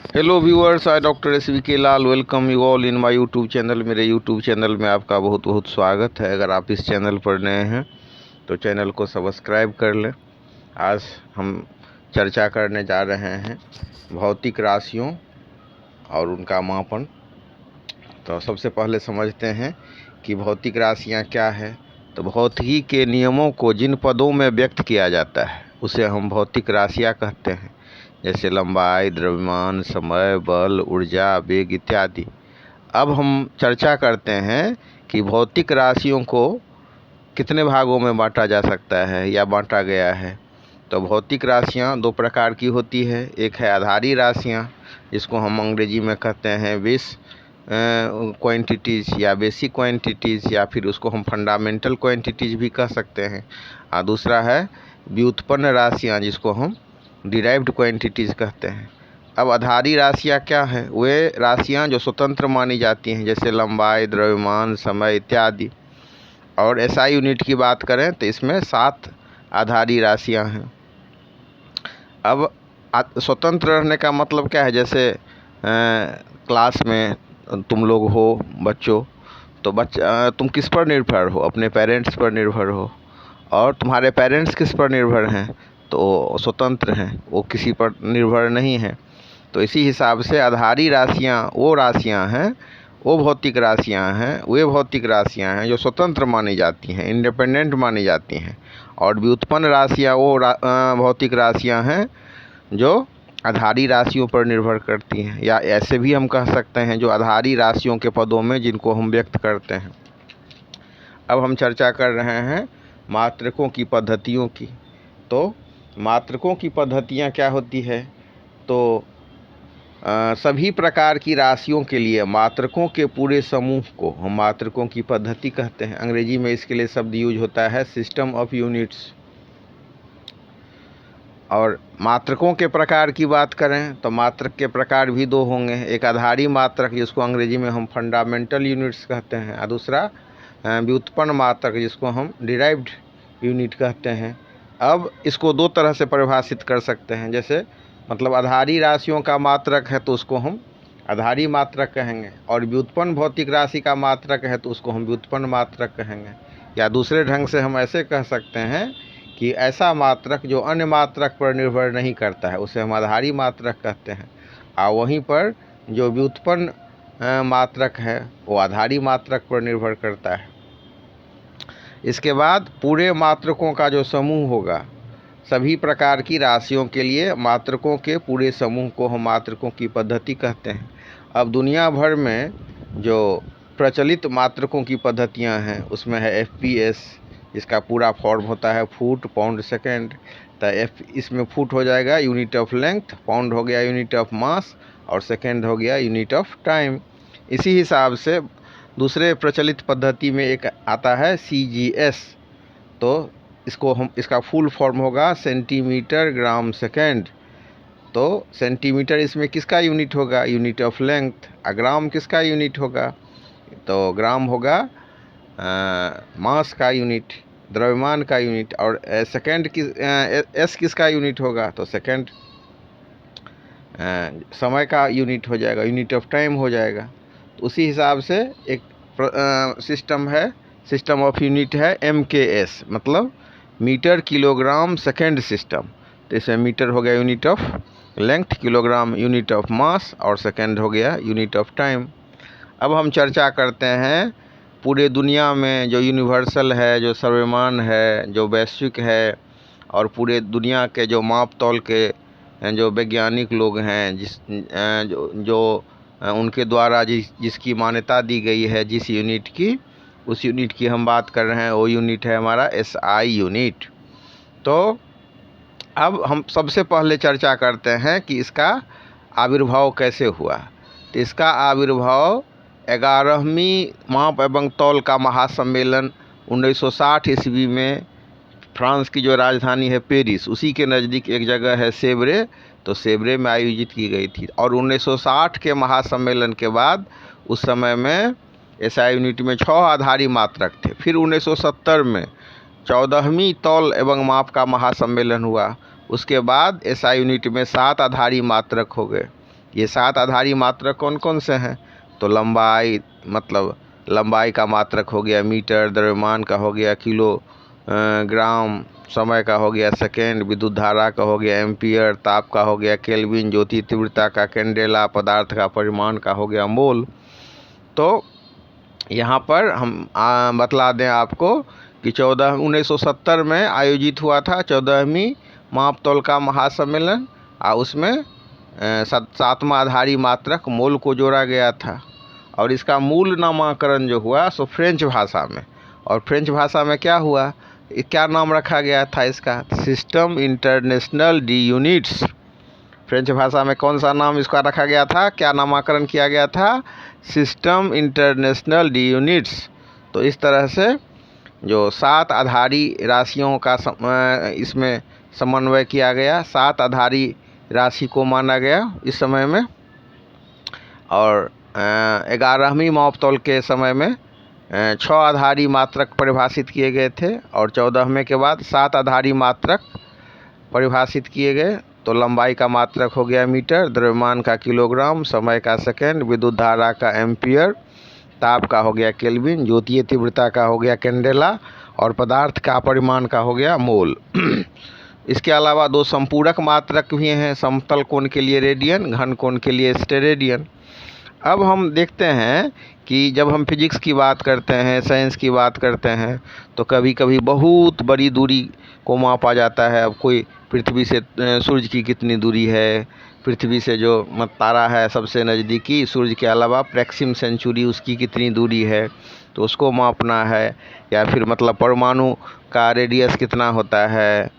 Hello viewers, I doctor SVK Lal welcome you all in my YouTube channel. मेरे YouTube channel में आपका बहुत बहुत स्वागत है। अगर आप इस चैनल पर नए हैं तो चैनल को सब्सक्राइब कर लें। आज हम चर्चा करने जा रहे हैं भौतिक राशियों और उनका मापन। तो सबसे पहले समझते हैं कि भौतिक राशियाँ क्या है। तो भौतिकी के नियमों को जिन पदों में व्यक्त किया जाता है उसे हम भौतिक राशियाँ कहते हैं, जैसे लंबाई, द्रव्यमान, समय, बल, ऊर्जा, वेग इत्यादि। अब हम चर्चा करते हैं कि भौतिक राशियों को कितने भागों में बांटा जा सकता है या बांटा गया है। तो भौतिक राशियाँ दो प्रकार की होती है। एक है आधारी राशियाँ, जिसको हम अंग्रेजी में कहते हैं बेस क्वांटिटीज़ या बेसिक क्वांटिटीज़, या फिर उसको हम फंडामेंटल क्वांटिटीज़ भी कह सकते हैं। और दूसरा है व्युत्पन्न राशियाँ, जिसको हम डिराइव्ड क्वांटिटीज़ कहते हैं। अब आधारी राशियाँ क्या है? वे राशियाँ जो स्वतंत्र मानी जाती हैं, जैसे लंबाई, द्रव्यमान, समय इत्यादि। और SI यूनिट की बात करें तो इसमें 7 आधारी राशियाँ हैं। अब स्वतंत्र रहने का मतलब क्या है? जैसे क्लास में तुम लोग हो बच्चों, तो तुम किस पर निर्भर हो? अपने पेरेंट्स पर निर्भर हो। और तुम्हारे पेरेंट्स किस पर निर्भर हैं? तो स्वतंत्र हैं, वो किसी पर निर्भर नहीं हैं। तो इसी हिसाब से आधारी राशियाँ वो राशियाँ हैं, वो भौतिक राशियाँ हैं, वे भौतिक राशियाँ हैं जो स्वतंत्र मानी जाती हैं, इंडिपेंडेंट मानी जाती हैं। और व्युत्पन्न राशियाँ वो भौतिक राशियाँ हैं जो आधारी राशियों पर निर्भर करती हैं, या ऐसे भी हम कह सकते हैं जो आधारी राशियों के पदों में जिनको हम व्यक्त करते हैं। अब हम चर्चा कर रहे हैं मात्रकों की पद्धतियों की। तो मात्रकों की पद्धतियाँ क्या होती है? तो सभी प्रकार की राशियों के लिए मात्रकों के पूरे समूह को हम मात्रकों की पद्धति कहते हैं। अंग्रेजी में इसके लिए शब्द यूज होता है सिस्टम ऑफ यूनिट्स। और मात्रकों के प्रकार की बात करें तो मात्रक के प्रकार भी दो होंगे। एक आधारी मात्रक, जिसको अंग्रेजी में हम फंडामेंटल यूनिट्स कहते हैं, और दूसरा व्युत्पन्न मात्रक, जिसको हम डिराइव्ड यूनिट कहते हैं। अब इसको दो तरह से परिभाषित कर सकते हैं। जैसे मतलब आधारी राशियों का मात्रक है तो उसको हम आधारी मात्रक कहेंगे, और व्युत्पन्न भौतिक राशि का मात्रक है तो उसको हम व्युत्पन्न मात्रक कहेंगे। या दूसरे ढंग से हम ऐसे कह सकते हैं कि ऐसा मात्रक जो अन्य मात्रक पर निर्भर नहीं करता है उसे हम आधारी मात्रक कहते हैं, और वहीं पर जो व्युत्पन्न मात्रक है वो आधारी मात्रक पर निर्भर करता है। इसके बाद पूरे मात्रकों का जो समूह होगा, सभी प्रकार की राशियों के लिए मात्रकों के पूरे समूह को हम मात्रकों की पद्धति कहते हैं। अब दुनिया भर में जो प्रचलित मात्रकों की पद्धतियां हैं उसमें है FPS, इसका पूरा फॉर्म होता है फुट, पाउंड, सेकेंड। तो इसमें फुट हो जाएगा यूनिट ऑफ लेंथ, पाउंड हो गया यूनिट ऑफ मास, और सेकेंड हो गया यूनिट ऑफ टाइम। इसी हिसाब से दूसरे प्रचलित पद्धति में एक आता है CGS। तो इसका फुल फॉर्म होगा सेंटीमीटर ग्राम सेकेंड। तो सेंटीमीटर इसमें किसका यूनिट होगा? Unit of length. ग्राम किसका यूनिट होगा? तो ग्राम होगा मास का यूनिट, द्रव्यमान का यूनिट। और सेकेंड S किसका यूनिट होगा? तो सेकेंड समय का यूनिट हो जाएगा, यूनिट ऑफ टाइम हो जाएगा। तो उसी हिसाब से एक सिस्टम है, सिस्टम ऑफ यूनिट है MKS, मतलब मीटर किलोग्राम सेकेंड सिस्टम। तो इसमें मीटर हो गया unit of length, kilogram unit of mass, और सेकेंड हो गया यूनिट ऑफ टाइम। अब हम चर्चा करते हैं पूरे दुनिया में जो यूनिवर्सल है, जो सर्वमान्य है, जो वैश्विक है, और पूरे दुनिया के जो माप तौल के जो वैज्ञानिक लोग हैं, जो उनके द्वारा जिसकी मान्यता दी गई है जिस यूनिट की, उस यूनिट की हम बात कर रहे हैं। वो यूनिट है हमारा SI यूनिट। तो अब हम सबसे पहले चर्चा करते हैं कि इसका आविर्भाव कैसे हुआ। तो इसका आविर्भाव 11वीं माप एवं तौल का महासम्मेलन 1960 ईस्वी में फ्रांस की जो राजधानी है पेरिस, उसी के नज़दीक एक जगह है सेवरे, तो सेवरे में आयोजित की गई थी। और 1960 के महासम्मेलन के बाद उस समय में SI यूनिट में 6 आधारी मात्रक थे। फिर 1970 में 14वीं तौल एवं माप का महासम्मेलन हुआ। उसके बाद SI यूनिट में 7 आधारी मात्रक हो गए। ये 7 आधारी मात्रक कौन कौन से हैं? तो लंबाई, मतलब लंबाई का मात्रक हो गया मीटर, द्रव्यमान का हो गया किलोग्राम, समय का हो गया सेकेंड, विद्युत धारा का हो गया एम्पियर, ताप का हो गया केल्विन, ज्योति तीव्रता का कैंडेला, पदार्थ का परिमाण का हो गया मोल। तो यहाँ पर हम बतला दें आपको कि 1970 में आयोजित हुआ था 14वीं मापतौल का महासम्मेलन, और उसमें 7वां आधारी मात्रक मोल को जोड़ा गया था। और इसका मूल नामकरण जो हुआ सो फ्रेंच भाषा में, और फ्रेंच भाषा में क्या हुआ, क्या नाम रखा गया था इसका? System international D units. French भाषा में कौन सा नाम इसका रखा गया था, क्या नामकरण किया गया था? System international D units. तो इस तरह से जो 7 आधारी राशियों का इसमें समन्वय किया गया, 7 आधारी राशि को माना गया इस समय में। और 11वीं मापतौल के समय में 6 आधारी मात्रक परिभाषित किए गए थे, और 14वें के बाद 7 आधारी मात्रक परिभाषित किए गए। तो लंबाई का मात्रक हो गया मीटर, द्रव्यमान का किलोग्राम, समय का सेकेंड, विद्युत धारा का एम्पियर, ताप का हो गया केल्विन, ज्योतीय तीव्रता का हो गया कैंडेला, और पदार्थ का परिमाण का हो गया मोल। इसके अलावा 2 संपूरक मात्रक भी हैं, समतल कोण के लिए रेडियन, घन कोण के लिए स्टेरेडियन। अब हम देखते हैं कि जब हम फिजिक्स की बात करते हैं, साइंस की बात करते हैं, तो कभी कभी बहुत बड़ी दूरी को मापा जाता है। अब कोई पृथ्वी से सूर्य की कितनी दूरी है, पृथ्वी से जो तारा है सबसे नज़दीकी, सूर्य के अलावा प्रैक्सिम सेंचुरी उसकी कितनी दूरी है, तो उसको मापना है। या फिर मतलब परमाणु का रेडियस कितना होता है,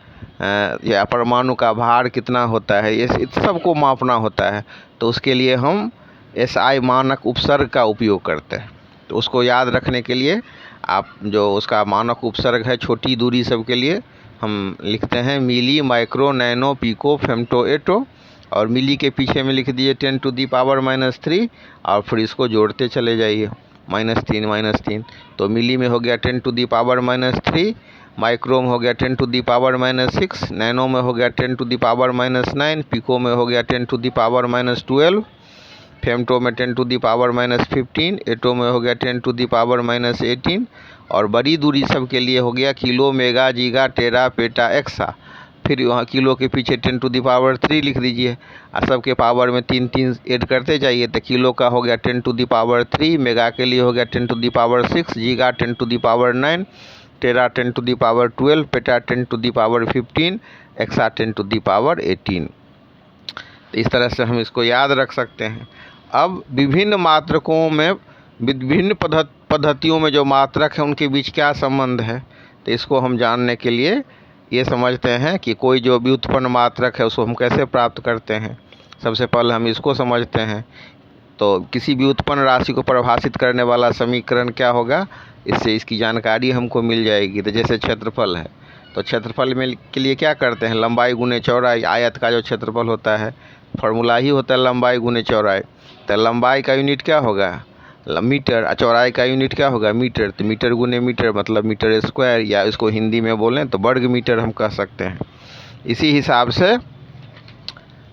या परमाणु का भार कितना होता है, ये इस सब को मापना होता है। तो उसके लिए हम SI मानक उपसर्ग का उपयोग करते हैं। तो उसको याद रखने के लिए आप जो उसका मानक उपसर्ग है छोटी दूरी सब के लिए हम लिखते हैं मिली, माइक्रो, नैनो, पिको, फेम्टो, एटो, और मिली के पीछे में लिख दीजिए 10⁻³ और फिर इसको जोड़ते चले जाइए -3 तो मिली में हो गया 10⁻⁻3, माइक्रो में हो गया 10⁻⁻6, नैनो में हो गया 10⁻⁻9, पिको में हो गया 10⁻⁻12, फेम्टो में 10⁻⁻15, एटो में हो गया 10⁻⁻18, और बड़ी दूरी सब के लिए हो गया किलो, मेगा, जीगा, टेरा, पेटा, एक्सा। फिर वहाँ किलो के पीछे 10⁻³ लिख दीजिए, और सब के पावर में 3 ऐड करते जाइए। तो किलो का हो गया 10⁻3, मेगा के लिए हो गया 10⁻6, जीगा 10⁻9, टेरा 10⁻12, पेटा 10⁻15, एक्सा 10⁻18। तो इस तरह से हम इसको याद रख सकते हैं। अब विभिन्न मात्रकों में, विभिन्न पद्धतियों में जो मात्रक है उनके बीच क्या संबंध है, तो इसको हम जानने के लिए ये समझते हैं कि कोई जो व्युत्पन्न मात्रक है उसको हम कैसे प्राप्त करते हैं। सबसे पहले हम इसको समझते हैं। तो किसी भी व्युत्पन्न राशि को परिभाषित करने वाला समीकरण क्या होगा, इससे इसकी जानकारी हमको मिल जाएगी। तो जैसे क्षेत्रफल है, तो क्षेत्रफल में के लिए क्या करते हैं, लंबाई गुने चौड़ाई। आयत का जो क्षेत्रफल होता है फॉर्मूला ही होता है लंबाई गुने चौड़ाई। तो लंबाई का यूनिट क्या होगा, मीटर, और चौड़ाई का यूनिट क्या होगा, मीटर। तो मीटर गुने मीटर मतलब मीटर स्क्वायर, या इसको हिंदी में बोलें तो वर्ग मीटर हम कह सकते हैं। इसी हिसाब से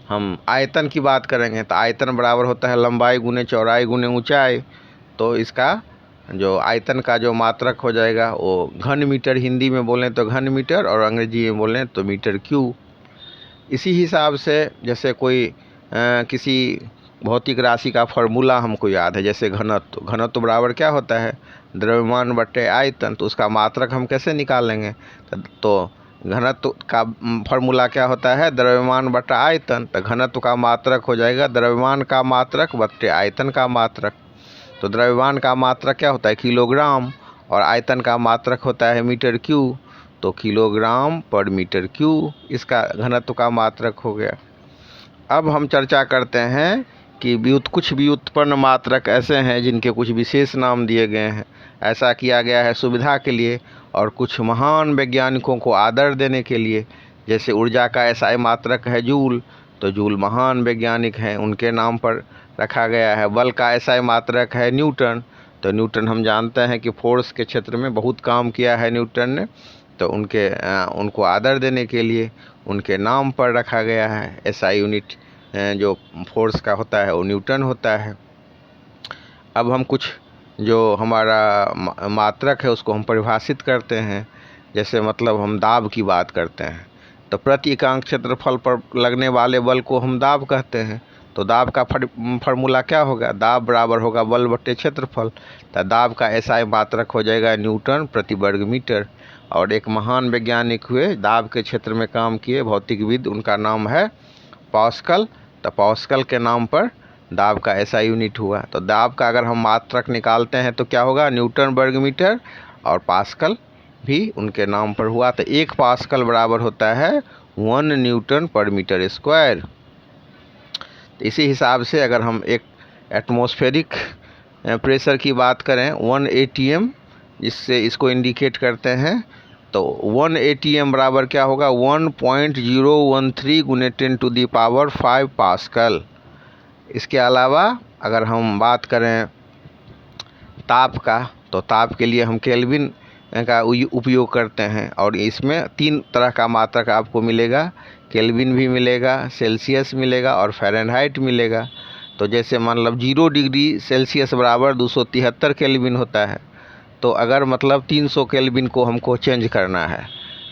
हम आयतन की बात करेंगे, तो आयतन बराबर होता है लंबाई गुने चौड़ाई गुने ऊंचाई। तो इसका जो आयतन का जो मात्रक हो जाएगा वो घन मीटर, हिंदी में बोलें तो घन मीटर, और अंग्रेजी में बोलें तो मीटर क्यूब। इसी हिसाब से जैसे कोई किसी भौतिक राशि का फॉर्मूला हमको याद है, जैसे घनत्व। घनत्व बराबर क्या होता है, द्रव्यमान बटे आयतन। तो उसका मात्रक हम कैसे निकालेंगे, तो घनत्व का फॉर्मूला क्या होता है, द्रव्यमान बटा आयतन। तो घनत्व का मात्रक हो जाएगा द्रव्यमान का मात्रक बटे आयतन का मात्रक। तो द्रव्यमान का मात्रक क्या होता है, किलोग्राम, और आयतन का मात्रक होता है मीटर क्यूब। तो किलोग्राम पर मीटर क्यूब इसका घनत्व का मात्रक हो गया। अब हम चर्चा करते हैं कि कुछ व्युत्पन्न मात्रक ऐसे हैं जिनके कुछ विशेष नाम दिए गए हैं। ऐसा किया गया है सुविधा के लिए और कुछ महान वैज्ञानिकों को आदर देने के लिए। जैसे ऊर्जा का SI मात्रक है जूल, तो जूल महान वैज्ञानिक हैं, उनके नाम पर रखा गया है। बल का SI मात्रक है न्यूटन, तो न्यूटन हम जानते हैं कि फोर्स के क्षेत्र में बहुत काम किया है न्यूटन ने, तो उनको आदर देने के लिए उनके नाम पर रखा गया है SI यूनिट जो फोर्स का होता है वो न्यूटन होता है। अब हम कुछ जो हमारा मात्रक है उसको हम परिभाषित करते हैं। जैसे मतलब हम दाब की बात करते हैं तो प्रति एकांक क्षेत्रफल पर लगने वाले बल को हम दाब कहते हैं। तो दाब का फार्मूला क्या होगा? दाब बराबर होगा बल बटे क्षेत्रफल। तो दाब का SI मात्रक हो जाएगा न्यूटन प्रति वर्ग मीटर। और एक महान वैज्ञानिक हुए, दाब के क्षेत्र में काम किए, भौतिकविद, उनका नाम है पास्कल। तो पास्कल के नाम पर दाब का SI यूनिट हुआ। तो दाब का अगर हम मात्रक निकालते हैं तो क्या होगा? न्यूटन वर्ग मीटर, और पास्कल भी उनके नाम पर हुआ। तो 1 पास्कल बराबर होता है 1 न्यूटन पर मीटर स्क्वायर। तो इसी हिसाब से अगर हम एक एटमॉस्फेरिक प्रेशर की बात करें 1 ATM, जिससे इसको इंडिकेट करते हैं, तो 1 ATM बराबर क्या होगा? 1.013 गुने 10⁵ पास्कल। इसके अलावा अगर हम बात करें ताप का, तो ताप के लिए हम केल्विन का उपयोग करते हैं। और इसमें 3 तरह का मात्रक आपको मिलेगा, केल्विन भी मिलेगा, सेल्सियस मिलेगा और फ़ारेनहाइट मिलेगा। तो जैसे मान लो 0 डिग्री सेल्सियस बराबर 273 केल्विन होता है। तो अगर मतलब 300 केल्विन को हमको चेंज करना है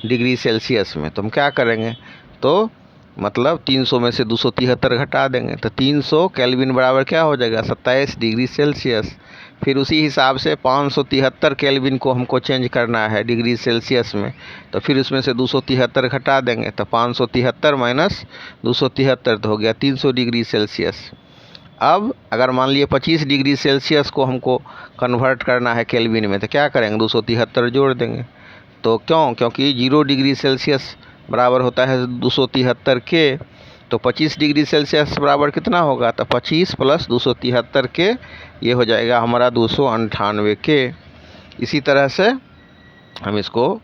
डिग्री सेल्सियस में, तो हम क्या करेंगे? तो मतलब 300 में से 273 घटा देंगे, तो 300 केल्विन बराबर क्या हो जाएगा? 27 डिग्री सेल्सियस। फिर उसी हिसाब से 573 केल्विन को हमको चेंज करना है डिग्री सेल्सियस में, तो फिर उसमें से 273 घटा देंगे, तो 573 माइनस 273 तो हो गया 300 डिग्री सेल्सियस। अब अगर मान लिए 25 डिग्री सेल्सियस को हमको कन्वर्ट करना है केल्विन में, तो क्या करेंगे? 273 जोड़ देंगे। तो क्योंकि 0 डिग्री सेल्सियस बराबर होता है 273 के, तो 25 डिग्री सेल्सियस बराबर कितना होगा? तो 25 + 273 के, ये हो जाएगा हमारा 298 के। इसी तरह से हम इसको